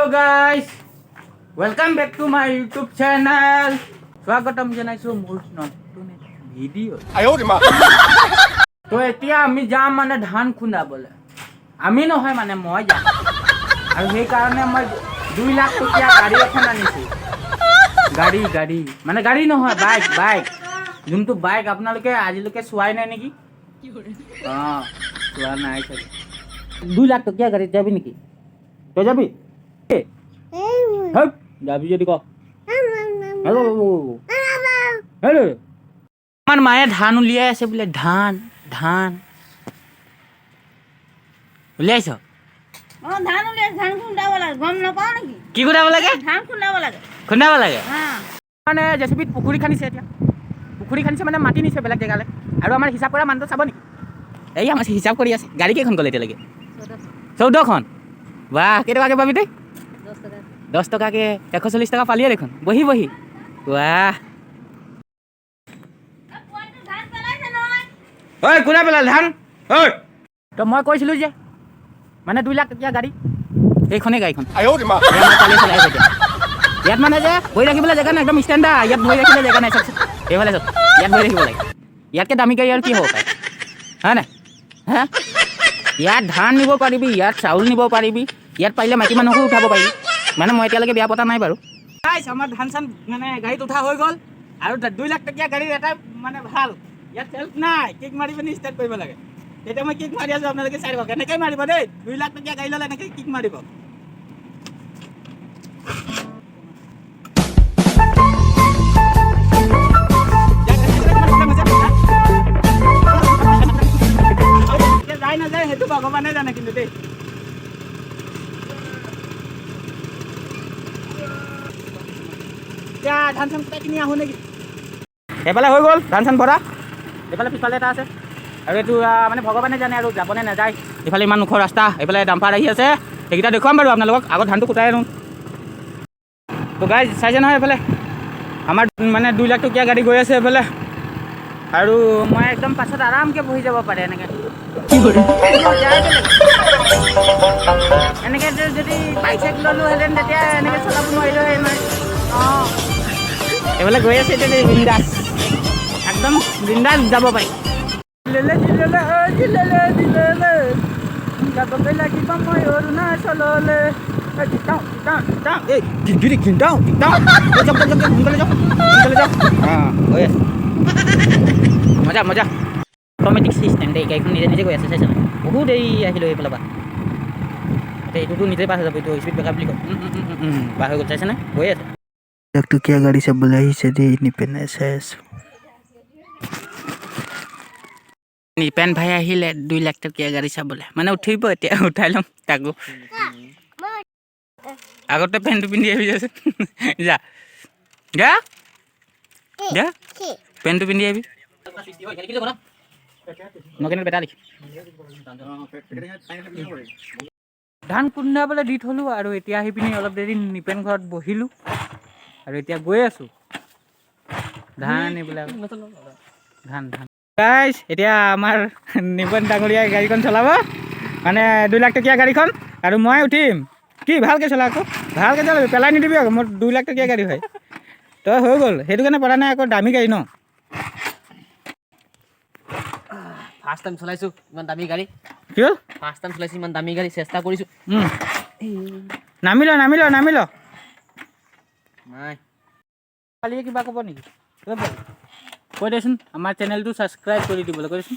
Hello guys, welcome back to my YouTube channel. স্বাগতম জনাইছো মোৰ নতুন ভিডিও। তো এতিয়া আমি যাম মানে ধান খুন্দাবলৈ। আমি নহয় মানে মই যাম। আৰু সেই কাৰণে মই 2 লাখ টকীয়া গাড়ী এখন আনিছো। গাড়ী মানে গাড়ী নহয় বাইক। যোনটো বাইক আপোনালোকে আজিলৈকে চোৱাই নাই নেকি? চোৱা নাই চাগে। 2 লাখ টকীয়া গাড়ীত যাবি নেকি? তই যাবি? যাবি যদি ক। আমার মায়ে ধান উলিয়াই আছে বোলে। ধান উলিয়াইছ? ধান উলিয়াই ধান খুন্দাব লাগে। গম নাপাও নেকি? কি খুন্দাব লাগে? ধান খুন্দাব লাগে। মানে জেচিবিত পুখুৰী খান্দিছে। এতিয়া পুখুৰী খান্দিছে মানে মাটি নিছে বেলেগ জেগালৈ। আৰু আমাৰ হিচাপ কৰা মানুহটো চাব নেকি? এই আমাৰ হিচাপ কৰি আছে। গাড়ী কেইখন গ'ল এতিয়ালৈকে? 14খন। বাহ, কেইটকাকৈ পাবি তই? 10 টকাকৈ 140 টকা পালিয়ে দেখোন বহি। বাহ, ঐ কোনে পেলাল ধান? তো মই কৈছিলোঁ যে মানে 2 লাখ টকীয়া গাড়ী, এইখনেই গাড়ীখন। ইয়াত মানে যে বহি ৰাখিবলৈ জেগা নাই, একদম ষ্টেণ্ডাৰ্ড। ইয়াত বহি ৰাখিবলৈ জেগা নাই। চাওকচোন এইফালে চাওক, ইয়াত বহি ৰাখিব লাগে। ইয়াতকৈ দামী গাড়ী আৰু কি হ'ব পাৰে, হয় নাই? ইয়াত ধান নিব পাৰিবি, ইয়াত চাউল নিব পাৰিবি, ইয়াত পাৰিলে মাইকী মানুহকো উঠাব পাৰিবি। মানে মই এতিয়ালৈকে বিয়া পতা নাই বাৰু। আমাৰ ধান চান মানে গাড়ীত উঠা হৈ গ'ল। আৰু 2 লাখ টকীয়া গাড়ীৰ এটা মানে ভাল, ইয়াত চেল্ফ নাই, কিক মাৰি পিনি ষ্টাৰ্ট কৰিব লাগে। এতিয়া মই কিক মাৰি আছোঁ, আপোনালোকে চাই দিব। এনেকৈ মাৰিব দেই। 2 লাখ টকীয়া গাড়ী ল'লে এনেকৈ কিক মাৰিব। যায় নাযায় সেইটো ভগৱানে জানে কিন্তু দেই। এতিয়া ধান চান কুটাই কিনি আহোঁ নেকি? সেইফালে হৈ গ'ল ধান চান ভৰা। এইফালে পিছফালে এটা আছে। আৰু এইটো মানে ভগৱানে জানে আৰু যাবনে নাযায়। এইফালে ইমান ওখ ৰাস্তা, এইফালে ডাম্পাৰ আহি আছে। সেইকেইটা দেখুৱাম বাৰু আপোনালোকক। আগত ধানটো কুটাই আনো। তো গাইজ চাইছে নহয় এইফালে আমাৰ মানে 2 লাখ টকীয়া গাড়ী গৈ আছে এইফালে। আৰু মই একদম পাছত আৰামকৈ বহি যাব পাৰে এনেকৈ। এনেকৈ যদি বাইক চাইক ল'লোহেঁতেন তেতিয়া এনেকৈ চলাব নোৱাৰিলোহেঁতেন। এইফালে গৈ আছে এতিয়া বিন্দাছ, একদম বিন্দাছ যাব পাৰি। যাবগৈ লাগিব মই অৰুণাচললৈ। মজা অট'মেটিক চিষ্টেম দেই। গাড়ীখন নিজে গৈ আছে চাইছে নাই? বহুত দেৰি আহিলোঁ এইফালৰ পৰা। এতিয়া এইটোতো নিজে পাছ হৈ যাব। এইটো স্পীড ব্ৰেকাৰ বুলি কয়। পাৰ হৈ গ'ল চাইছে নাই? গৈ আছে। 1 লাখ টকীয়া গাড়ী চাবলৈ আহিছে দেই। নিপেনে চাই আছো। নিপেন ভাই আহিলে 2 লাখ টকীয়া গাড়ী চাবলৈ। মানে উঠিব এতিয়া, উঠাই ল'ম তাকো। আগতে পেণ্টটো পিন্ধি আহি আছে। যা পেণ্টটো পিন্ধি আহিবি। বেটা দেখি ধান খুন্দাবলৈ দি থলোঁ। আৰু এতিয়া আহি পিনি অলপ দেৰি নিপেন ঘৰত বহিলোঁ। আৰু এতিয়া গৈ আছোঁ ধান আনিবলৈ। ধান গাইজ এতিয়া আমাৰ নিপেন ডাঙৰীয়াই গাড়ীখন চলাব, মানে 2 লাখ টকীয়া গাড়ীখন। আৰু মই উঠিম। কি ভালকৈ চলা আকৌ, ভালকৈ চলাবি, পেলাই নিদিবি আকৌ। মোৰ 2 লাখ টকীয়া গাড়ী হয়। তই হৈ গ'ল সেইটো কাৰণে পৰা নাই আকৌ। দামী গাড়ী ন। ফাৰ্ষ্ট টাইম চলাইছোঁ ইমান দামী গাড়ী। কি হ'ল? ফাৰ্ষ্ট টাইম চলাইছোঁ ইমান দামী গাড়ী। চেষ্টা কৰিছোঁ। নামি ল নাই কালিয়ে কিবা ক'ব নেকি? কৈ দেচোন। আমাৰ চেনেলটো ছাবস্ক্ৰাইব কৰি দিবলৈ কৈ দেচোন।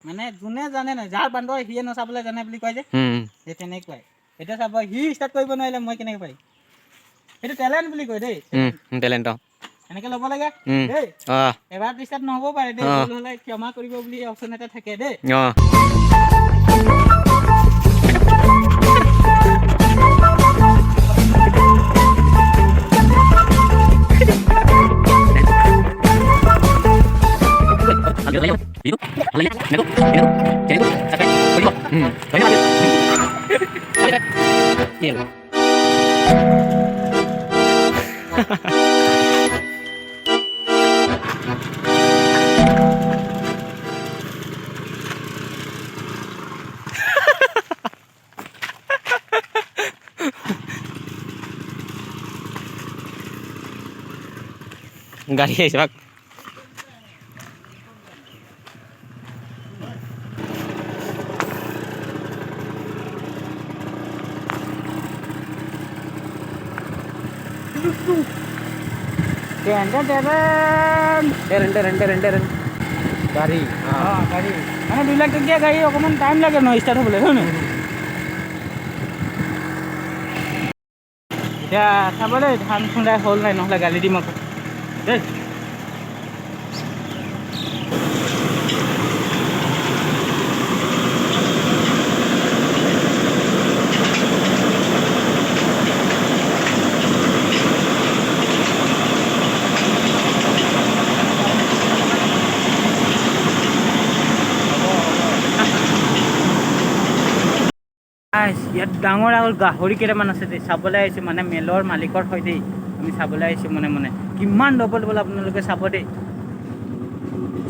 মানে যোনে জানে নাই, যাৰ বান্দৰ সিয়ে নচাবলৈ জানে বুলি কয় যে, সেই তেনেকুৱাই। এতিয়া চাব, সি ষ্টাৰ্ট কৰিব নোৱাৰিলে মই কেনেকৈ পাৰিম? সেইটো টেলেণ্ট বুলি কয় দেই। টেলেণ্ট এনেকৈ ল'ব লাগে দেই। এবাৰ ষ্টাৰ্ট নহ'ব পাৰে দেই, ভুল হ'লে ক্ষমা কৰিব বুলি অপশ্যন এটা থাকে দেই। গাড়ী আহিছে ভাগ গাড়ী গাড়ী মানে 2 লাখ টকীয়া গাড়ী অকণমান টাইম লাগে ন ষ্টাৰ্ট হ'বলৈ হয় নহয় এতিয়া চাব দেই ধান খুন্দাই হ'ল নাই নহ'লে গালি দিম আকৌ দেই ইয়াত ডাঙৰ ডাঙৰ গাহৰি কেইটামান আছে দেই চাবলৈ আহিছোঁ মানে মেলৰ মালিকৰ হয় দেই আমি চাবলৈ আহিছোঁ মনে কিমান ডবল বোলে আপোনালোকে চাব দেই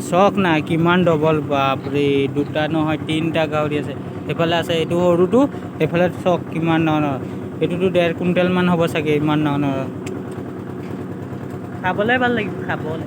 চখ নাই কিমান ডবল বাপৰে 2টা নহয় 3টা গাহৰি আছে সেইফালে আছে এইটো সৰুটো সেইফালে চখ কিমান ডাঙৰ এইটোতো 1.5 কুইণ্টেলমান হ'ব চাগে ইমান ডাঙৰ খাবলৈ ভাল লাগিব খাবলৈ